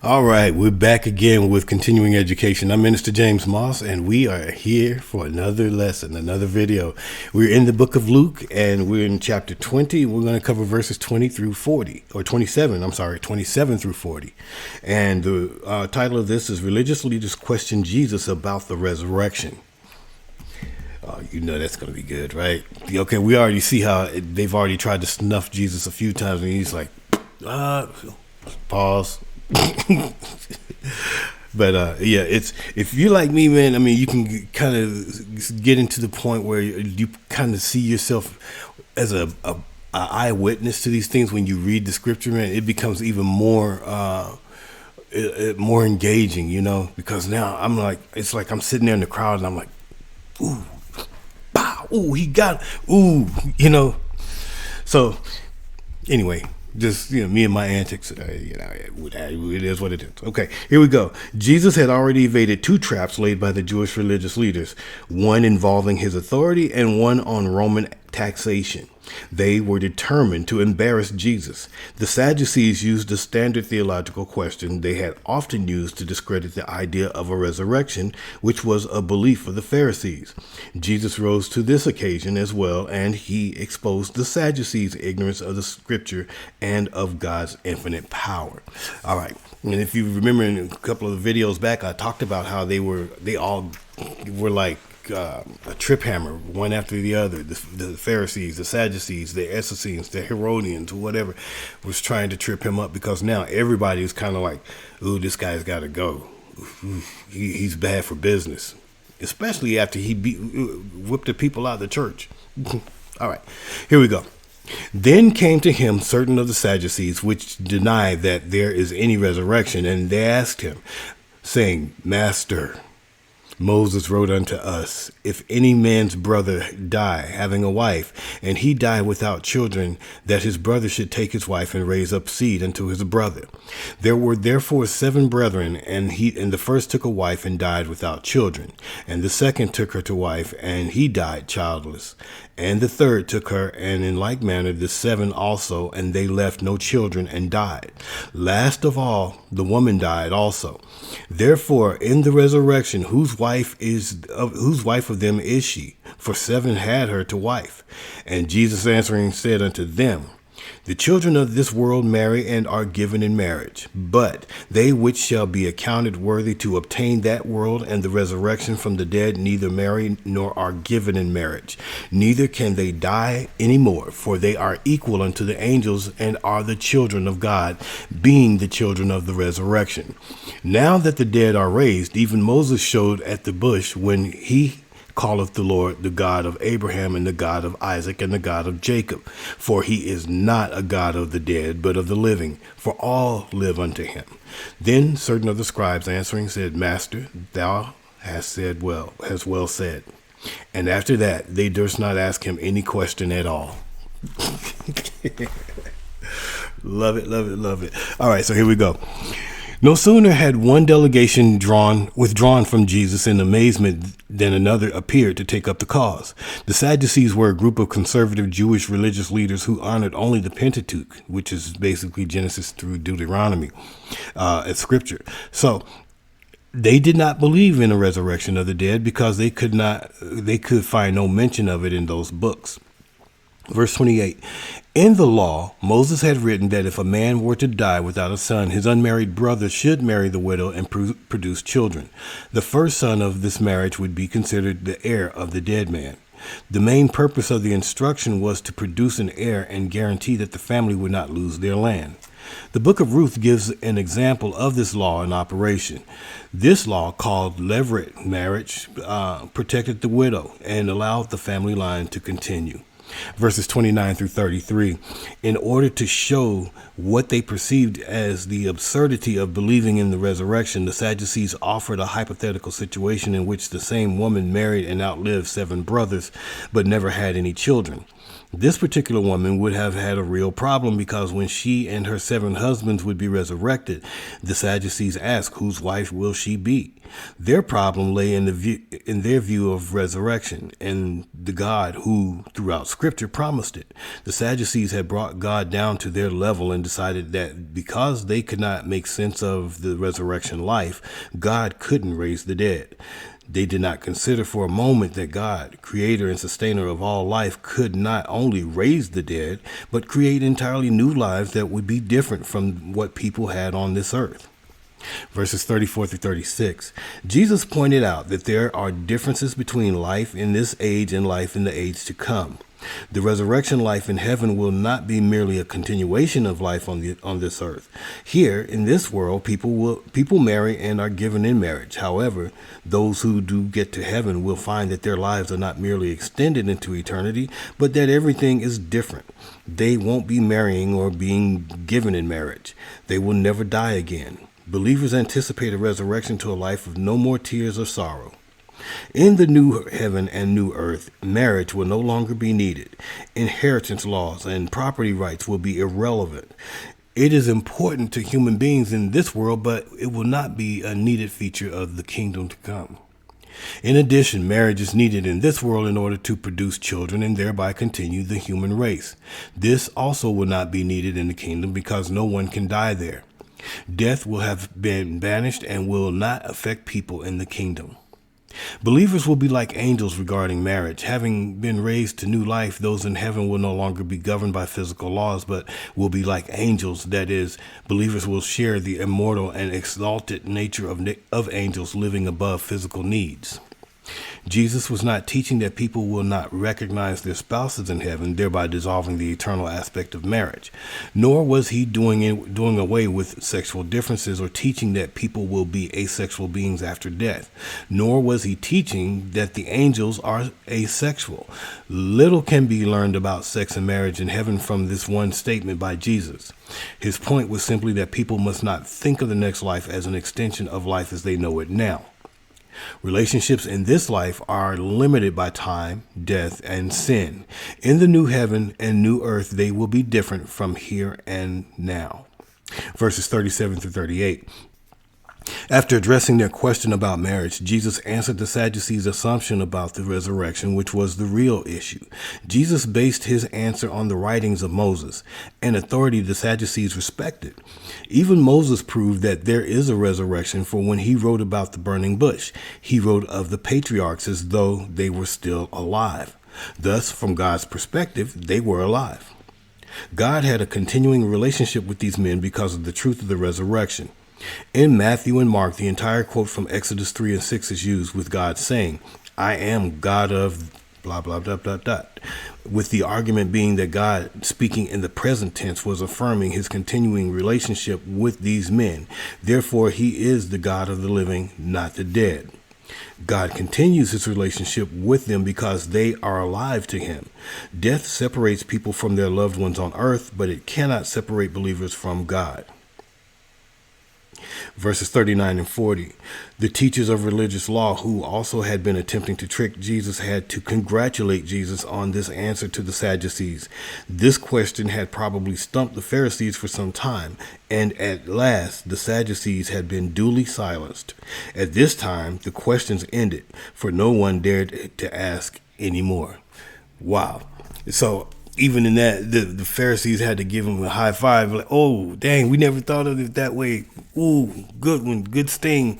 All right, we're back again with continuing education. I'm Minister James Moss, and we are here for another lesson, another video. We're in the book of Luke, and we're in chapter 20. We're going to cover verses 20 through 40, or 27 through 40. And the title of this is Religious Leaders Question Jesus About the Resurrection. You know that's going to be good, right? Okay, we already see how they've already tried to snuff Jesus a few times, and he's like, pause. But yeah, it's, if you like me, man, I mean, you can kind of get into the point where you kind of see yourself as a eyewitness to these things. When you read the scripture, man, it becomes even more more engaging, you know, because now I'm like, it's like I'm sitting there in the crowd and I'm like, ooh, pow, ooh, he got, ooh, you know. So anyway, just, you know, me and my antics, you know, it is what it is. Okay, here we go. Jesus had already evaded two traps laid by the Jewish religious leaders, one involving his authority and one on Roman taxation. They were determined to embarrass Jesus. The Sadducees used a standard theological question they had often used to discredit the idea of a resurrection, which was a belief of the Pharisees. Jesus rose to this occasion as well, and he exposed the Sadducees' ignorance of the scripture and of God's infinite power. All right. And if you remember in a couple of videos back, I talked about how they all were like a trip hammer, one after the other. The Pharisees, the Sadducees, the Essenes, the Herodians, whatever, was trying to trip him up, because now everybody is kind of like, ooh, this guy's got to go. He's bad for business, especially after he whipped the people out of the church. All right, here we go. Then came to him certain of the Sadducees, which deny that there is any resurrection, and they asked him, saying, Master, Moses wrote unto us, if any man's brother die, having a wife, and he die without children, that his brother should take his wife and raise up seed unto his brother. There were therefore 7 brethren, and the first took a wife and died without children, and the second took her to wife, and he died childless. And the third took her, and in like manner the 7 also, and they left no children and died. Last of all, the woman died also. Therefore, in the resurrection, whose wife of them is she? For 7 had her to wife. And Jesus answering said unto them, the children of this world marry and are given in marriage, but they which shall be accounted worthy to obtain that world and the resurrection from the dead neither marry nor are given in marriage, neither can they die any more, for they are equal unto the angels and are the children of God, being the children of the resurrection. Now that the dead are raised, even Moses showed at the bush when he calleth the Lord the God of Abraham and the God of Isaac and the God of Jacob. For he is not a God of the dead, but of the living, for all live unto him. Then certain of the scribes answering said, Master, thou hast well said. And after that, they durst not ask him any question at all. Love it, love it, love it. All right, so here we go. No sooner had one delegation withdrawn from Jesus in amazement than another appeared to take up the cause. The Sadducees were a group of conservative Jewish religious leaders who honored only the Pentateuch, which is basically Genesis through Deuteronomy, as scripture. So they did not believe in a resurrection of the dead because they could find no mention of it in those books. Verse 28, in the law, Moses had written that if a man were to die without a son, his unmarried brother should marry the widow and produce children. The first son of this marriage would be considered the heir of the dead man. The main purpose of the instruction was to produce an heir and guarantee that the family would not lose their land. The book of Ruth gives an example of this law in operation. This law, called levirate marriage, protected the widow and allowed the family line to continue. Verses 29 through 33, in order to show what they perceived as the absurdity of believing in the resurrection, the Sadducees offered a hypothetical situation in which the same woman married and outlived 7 brothers, but never had any children. This particular woman would have had a real problem because when she and her 7 husbands would be resurrected, the Sadducees asked, whose wife will she be? Their problem lay in their view of resurrection and the God who, throughout Scripture, promised it. The Sadducees had brought God down to their level and decided that because they could not make sense of the resurrection life, God couldn't raise the dead. They did not consider for a moment that God, creator and sustainer of all life, could not only raise the dead, but create entirely new lives that would be different from what people had on this earth. Verses 34 through 36, Jesus pointed out that there are differences between life in this age and life in the age to come. The resurrection life in heaven will not be merely a continuation of life on this earth. Here in this world, people marry and are given in marriage. However, those who do get to heaven will find that their lives are not merely extended into eternity, but that everything is different. They won't be marrying or being given in marriage. They will never die again. Believers anticipate a resurrection to a life of no more tears or sorrow. In the new heaven and new earth, marriage will no longer be needed. Inheritance laws and property rights will be irrelevant. It is important to human beings in this world, but it will not be a needed feature of the kingdom to come. In addition, marriage is needed in this world in order to produce children and thereby continue the human race. This also will not be needed in the kingdom because no one can die there. Death will have been banished and will not affect people in the kingdom. Believers will be like angels regarding marriage. Having been raised to new life, those in heaven will no longer be governed by physical laws, but will be like angels. That is, believers will share the immortal and exalted nature of angels living above physical needs. Jesus was not teaching that people will not recognize their spouses in heaven, thereby dissolving the eternal aspect of marriage. Nor was he doing away with sexual differences or teaching that people will be asexual beings after death. Nor was he teaching that the angels are asexual. Little can be learned about sex and marriage in heaven from this one statement by Jesus. His point was simply that people must not think of the next life as an extension of life as they know it now. Relationships in this life are limited by time, death, and sin. In the new heaven and new earth, they will be different from here and now. Verses 37 through 38. After addressing their question about marriage, Jesus answered the Sadducees' assumption about the resurrection, which was the real issue. Jesus based his answer on the writings of Moses, an authority the Sadducees respected. Even Moses proved that there is a resurrection, for when he wrote about the burning bush, he wrote of the patriarchs as though they were still alive. Thus, from God's perspective, they were alive. God had a continuing relationship with these men because of the truth of the resurrection. In Matthew and Mark, the entire quote from Exodus 3 and 6 is used with God saying, I am God of blah, blah, blah, blah, blah, with the argument being that God, speaking in the present tense, was affirming his continuing relationship with these men. Therefore, he is the God of the living, not the dead. God continues his relationship with them because they are alive to him. Death separates people from their loved ones on earth, but it cannot separate believers from God. Verses 39 and 40. The teachers of religious law who also had been attempting to trick Jesus had to congratulate Jesus on this answer to the Sadducees. This question had probably stumped the Pharisees for some time, and at last the Sadducees had been duly silenced. At this time, the questions ended, for no one dared to ask any more. Wow. So even in that, the Pharisees had to give him a high five, like, oh, dang, we never thought of it that way. Ooh, good one, good sting.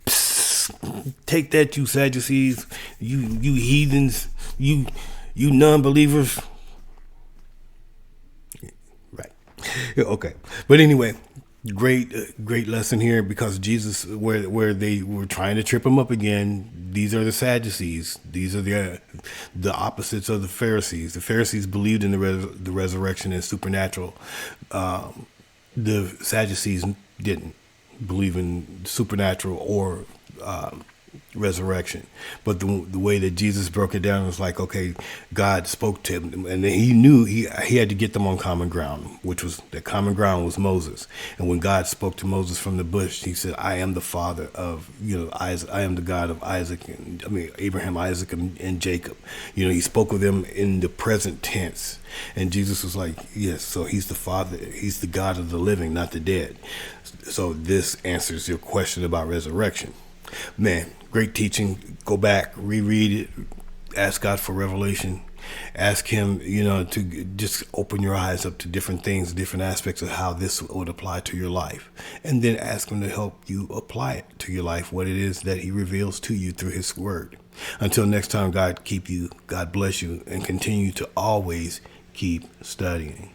Psst, take that, you Sadducees, you heathens, you non-believers. Right. Okay. But anyway, great lesson here, because Jesus, where they were trying to trip him up again, these are the Sadducees. These are the opposites of the Pharisees. The Pharisees believed in the resurrection as supernatural. The Sadducees didn't believe in supernatural or resurrection. But the way that Jesus broke it down was like, okay, God spoke to him, and then he knew he had to get them on common ground, which was the common ground was Moses. And when God spoke to Moses from the bush, he said, I am the father of, Isaac. I am the God of Isaac, and Abraham, Isaac, and Jacob. He spoke of them in the present tense. And Jesus was like, yes, so he's the father, he's the God of the living, not the dead. So this answers your question about resurrection. Man, great teaching. Go back, reread it, ask God for revelation. Ask him, to just open your eyes up to different things, different aspects of how this would apply to your life. And then ask him to help you apply it to your life, what it is that he reveals to you through his word. Until next time, God keep you, God bless you, and continue to always keep studying.